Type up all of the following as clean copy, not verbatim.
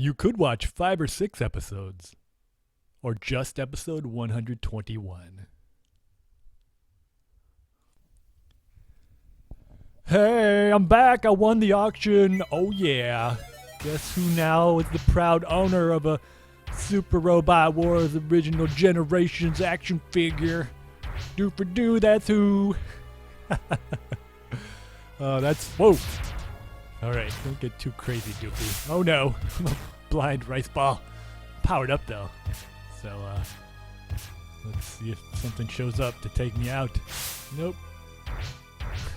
You could watch 5 or 6 episodes, or just episode 121. Hey, I'm back. I won the auction. Oh yeah. Guess who now is the proud owner of a Super Robot Wars original generations action figure? Doofy, that's who. That's whoa. All right, don't get too crazy, Doofy. Oh no, I'm a blind rice ball. Powered up though, so let's see if something shows up to take me out. Nope.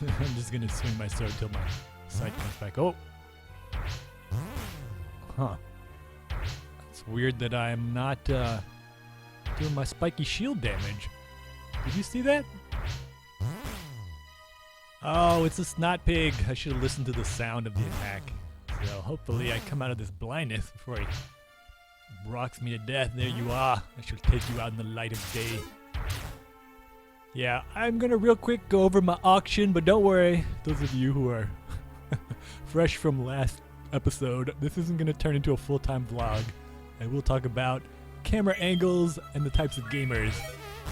I'm just gonna swing my sword till my sight comes back. Oh, huh. It's weird that I'm not doing my spiky shield damage. Did you see that? Oh, it's a snot pig. I should have listened to the sound of the attack. So hopefully I come out of this blindness before he rocks me to death. There you are. I shall take you out in the light of day. Yeah, I'm gonna real quick go over my auction, but don't worry, those of you who are fresh from last episode, this isn't gonna turn into a full-time vlog. I will talk about camera angles and the types of gamers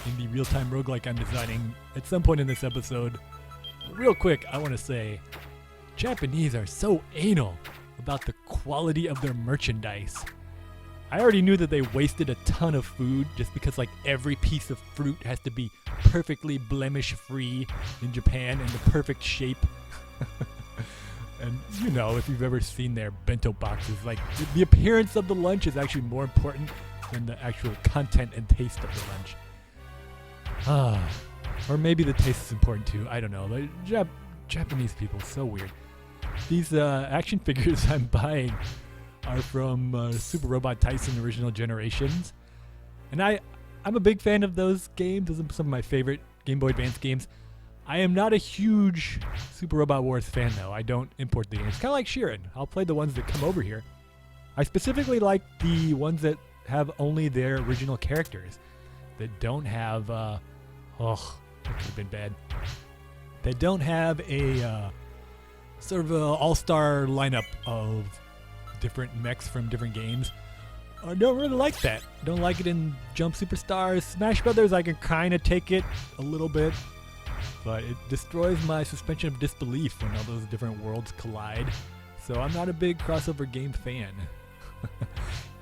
in the real-time roguelike I'm designing at some point in this episode. Real quick, I want to say, Japanese are so anal about the quality of their merchandise. I already knew that they wasted a ton of food just because like every piece of fruit has to be perfectly blemish-free in Japan in the perfect shape. And you know, if you've ever seen their bento boxes, like the appearance of the lunch is actually more important than the actual content and taste of the lunch. Or maybe the taste is important too. I don't know. Like, Japanese people, so weird. These action figures I'm buying are from Super Robot Tyson Original Generations. And I'm a big fan of those games. Those are some of my favorite Game Boy Advance games. I am not a huge Super Robot Wars fan though. I don't import the games. Kind of like Shiren. I'll play the ones that come over here. I specifically like the ones that have only their original characters. That don't have, that could have been bad. They don't have a sort of a all-star lineup of different mechs from different games. I don't really like that. I don't like it in Jump Superstars. Smash Brothers, I can kind of take it a little bit, but it destroys my suspension of disbelief when all those different worlds collide. So I'm not a big crossover game fan.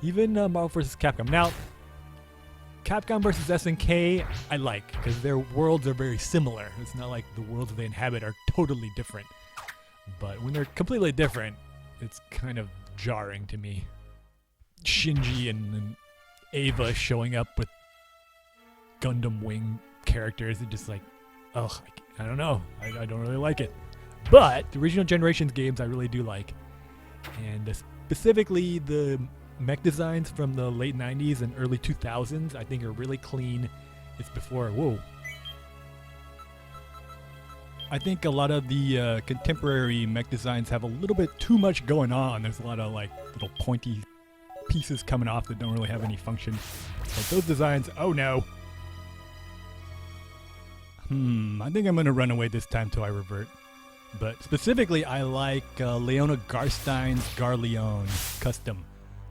Even Marvel vs. Capcom. Now, Capcom vs. SNK, I like, because their worlds are very similar. It's not like the worlds they inhabit are totally different. But when they're completely different, it's kind of jarring to me. Shinji and Ava showing up with Gundam Wing characters, it just like, ugh, I don't know. I don't really like it. But the original Generations games I really do like. And specifically the mech designs from the late 90s and early 2000s I think are really clean. It's before, whoa. I think a lot of the contemporary mech designs have a little bit too much going on. There's a lot of like little pointy pieces coming off that don't really have any function. But those designs, oh no. I think I'm going to run away this time till I revert. But specifically, I like Leona Garstein's Garleone custom.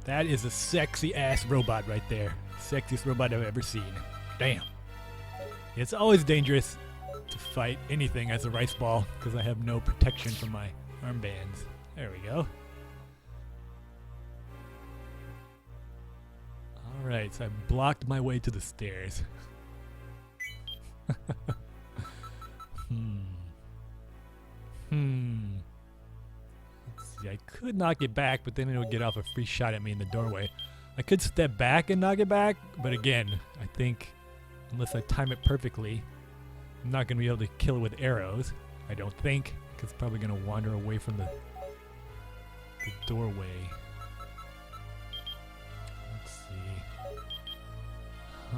That is a sexy-ass robot right there. Sexiest robot I've ever seen. Damn. It's always dangerous to fight anything as a rice ball because I have no protection from my armbands. There we go. Alright, so I blocked my way to the stairs. Let's see, I could knock it back, but then it would get off a free shot at me in the doorway. I could step back and knock it back, but again, I think unless I time it perfectly, I'm not going to be able to kill it with arrows. I don't think, because it's probably going to wander away from the doorway. Let's see. I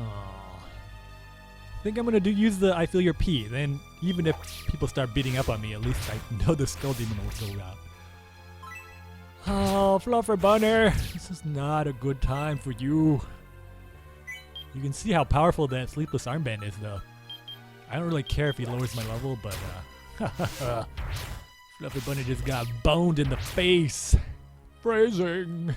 think I'm going to use the I Feel Your Pee. Then, even if people start beating up on me, at least I know the Skull Demon will go out. Oh, Fluffer Bunner, this is not a good time for you. You can see how powerful that Sleepless Armband is, though. I don't really care if he lowers my level, but Fluffy Bunny just got boned in the face. Phrasing.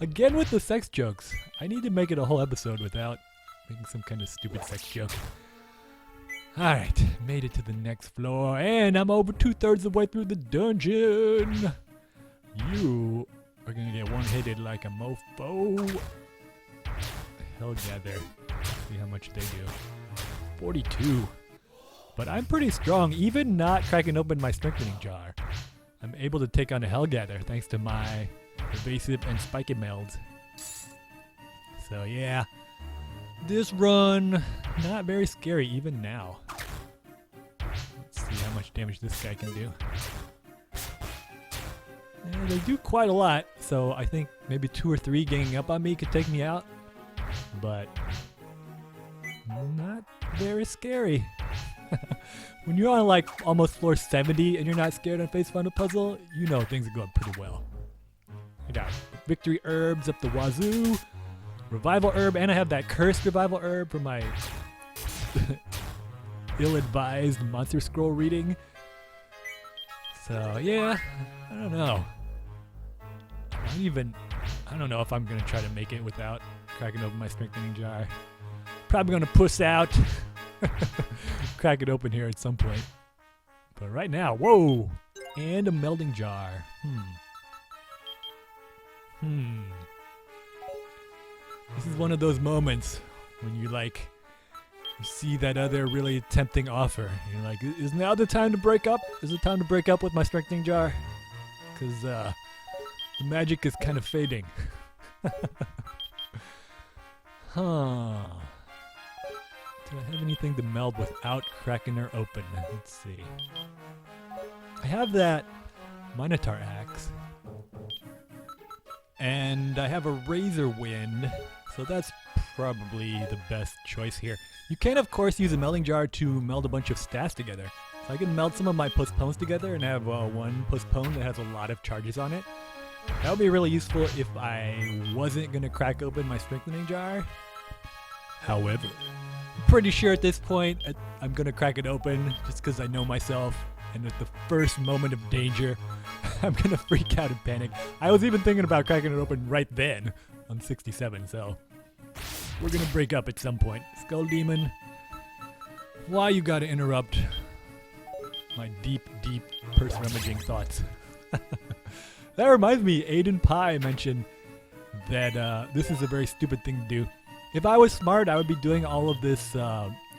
Again with the sex jokes. I need to make it a whole episode without making some kind of stupid sex joke. Alright, made it to the next floor, and I'm over 2/3 of the way through the dungeon. You are gonna get one-hitted like a mofo. Hellgather. See how much they do. 42. But I'm pretty strong, even not cracking open my strengthening jar. I'm able to take on a Hellgather thanks to my evasive and spiky melds. So yeah, this run, not very scary even now. Let's see how much damage this guy can do. And they do quite a lot, so I think maybe 2 or 3 ganging up on me could take me out. But not very scary. When you're on like almost floor 70 and you're not scared on Face Final Puzzle, you know things are going pretty well. I got victory herbs up the wazoo, revival herb, and I have that cursed revival herb for my ill-advised monster scroll reading. So yeah, I don't know. I don't know if I'm gonna try to make it without cracking open my strengthening jar. Probably gonna puss out. Crack it open here at some point. But right now, whoa! And a melding jar. This is one of those moments when you see that other really tempting offer. You're like, is now the time to break up? Is it time to break up with my strengthening jar? Because the magic is kind of fading. Huh. Do I have anything to meld without cracking her open? Let's see. I have that Minotaur axe. And I have a Razor Wind, so that's probably the best choice here. You can, of course, use a melding jar to meld a bunch of staffs together. So I can meld some of my postpones together and have one postpone that has a lot of charges on it. That would be really useful if I wasn't going to crack open my strengthening jar. However, I'm pretty sure at this point I'm going to crack it open just because I know myself. And at the first moment of danger, I'm going to freak out and panic. I was even thinking about cracking it open right then on 67, so we're going to break up at some point. Skull Demon, why you got to interrupt my deep, deep purse-rummaging thoughts? That reminds me, Aiden Pie mentioned that this is a very stupid thing to do. If I was smart, I would be doing all of this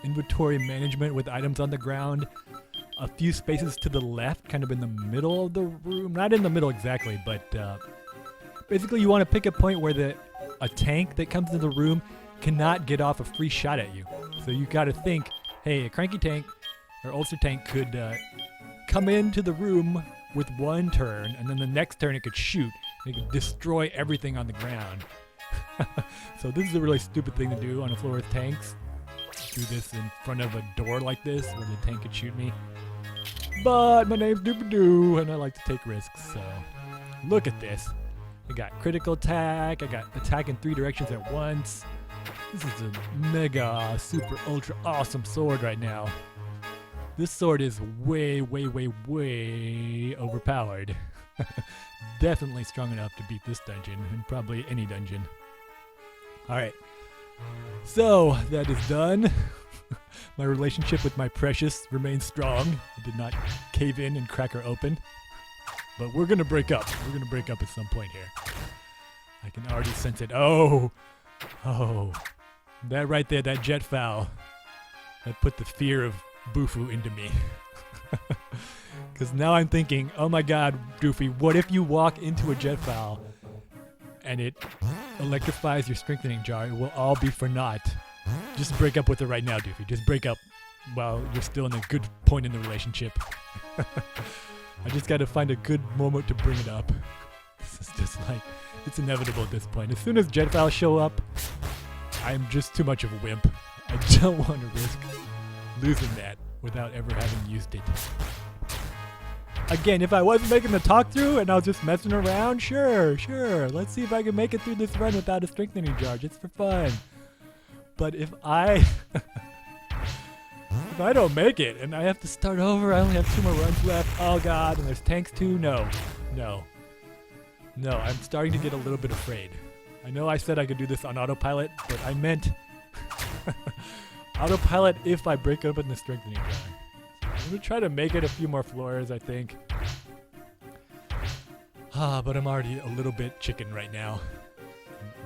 inventory management with items on the ground a few spaces to the left, kind of in the middle of the room. Not in the middle exactly, but basically you want to pick a point where a tank that comes into the room cannot get off a free shot at you. So you got to think, hey, a cranky tank or ulcer tank could come into the room with one turn, and then the next turn it could shoot. And it could destroy everything on the ground. So this is a really stupid thing to do on a floor with tanks. Do this in front of a door like this where the tank could shoot me. But my name's Doofy and I like to take risks, so look at this. I got critical attack, I got attack in 3 directions at once. This is a mega, super, ultra awesome sword right now. This sword is way, way, way, way overpowered. Definitely strong enough to beat this dungeon, and probably any dungeon. Alright, so that is done. My relationship with my precious remains strong. I did not cave in and crack her open. But we're gonna break up. We're gonna break up at some point here. I can already sense it. Oh! That right there, that jet foul. That put the fear of Bufu into me. Because now I'm thinking, oh my god, Doofy, what if you walk into a jet foul and it electrifies your strengthening jar? It will all be for naught. Just break up with her right now, Doofy. Just break up while you're still in a good point in the relationship. I just gotta find a good moment to bring it up. This is just like, it's inevitable at this point. As soon as jet files show up, I'm just too much of a wimp. I don't want to risk losing that without ever having used it. Again, if I wasn't making the talk through and I was just messing around, sure. Let's see if I can make it through this run without a strengthening jar, just for fun. But if I don't make it and I have to start over, I only have 2 more runs left. Oh god, and there's tanks too? No. No, I'm starting to get a little bit afraid. I know I said I could do this on autopilot, but I meant autopilot if I break open the strengthening jar. So I'm going to try to make it a few more floors, I think. But I'm already a little bit chicken right now.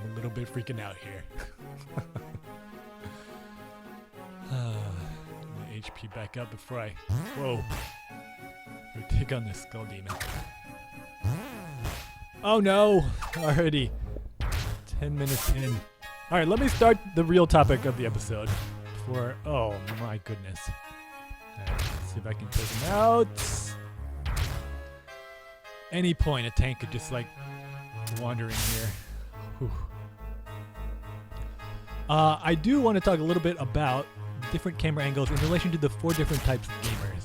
I'm a little bit freaking out here. My HP back up before I... Whoa. Take on this skull demon. Oh no! Already 10 minutes in. Alright, let me start the real topic of the episode. Before... Oh my goodness. Alright, let's see if I can take him out. Any point a tank could just like wander in here. Whew. I do want to talk a little bit about different camera angles in relation to the 4 different types of gamers.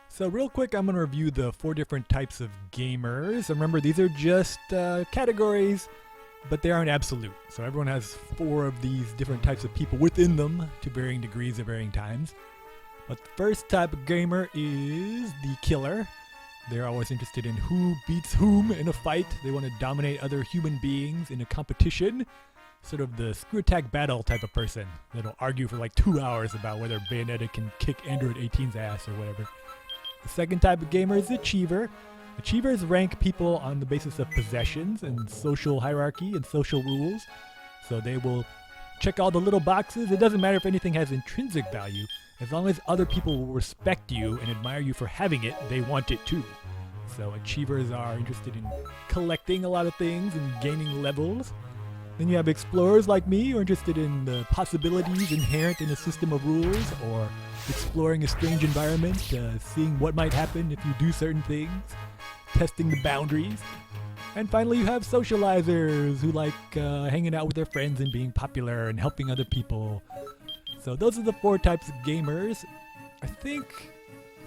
So real quick, I'm going to review the 4 different types of gamers. Remember, these are just categories, but they aren't absolute. So everyone has 4 of these different types of people within them to varying degrees at varying times. But the first type of gamer is the killer. They're always interested in who beats whom in a fight. They want to dominate other human beings in a competition. Sort of the screw attack battle type of person that'll argue for like 2 hours about whether Bayonetta can kick Android 18's ass or whatever. The second type of gamer is achiever. Achievers rank people on the basis of possessions and social hierarchy and social rules. So they will check all the little boxes. It doesn't matter if anything has intrinsic value. As long as other people will respect you and admire you for having it, they want it too. So achievers are interested in collecting a lot of things and gaining levels. Then you have explorers like me who are interested in the possibilities inherent in a system of rules, or exploring a strange environment, seeing what might happen if you do certain things, testing the boundaries. And finally you have socializers who like hanging out with their friends and being popular and helping other people. So those are the 4 types of gamers. I think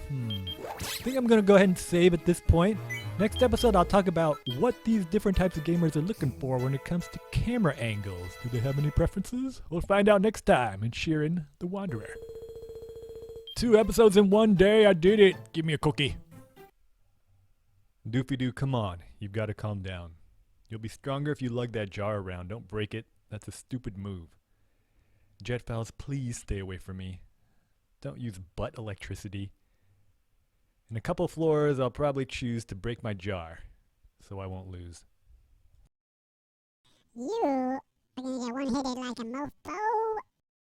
I'm going to go ahead and save at this point. Next episode, I'll talk about what these different types of gamers are looking for when it comes to camera angles. Do they have any preferences? We'll find out next time in Shiren the Wanderer. 2 episodes in 1 day, I did it. Give me a cookie. Doofy Doo, come on. You've got to calm down. You'll be stronger if you lug that jar around. Don't break it. That's a stupid move. Jetfowls, please stay away from me. Don't use butt electricity. In a couple floors, I'll probably choose to break my jar, so I won't lose. You are gonna get one-headed like a mofo.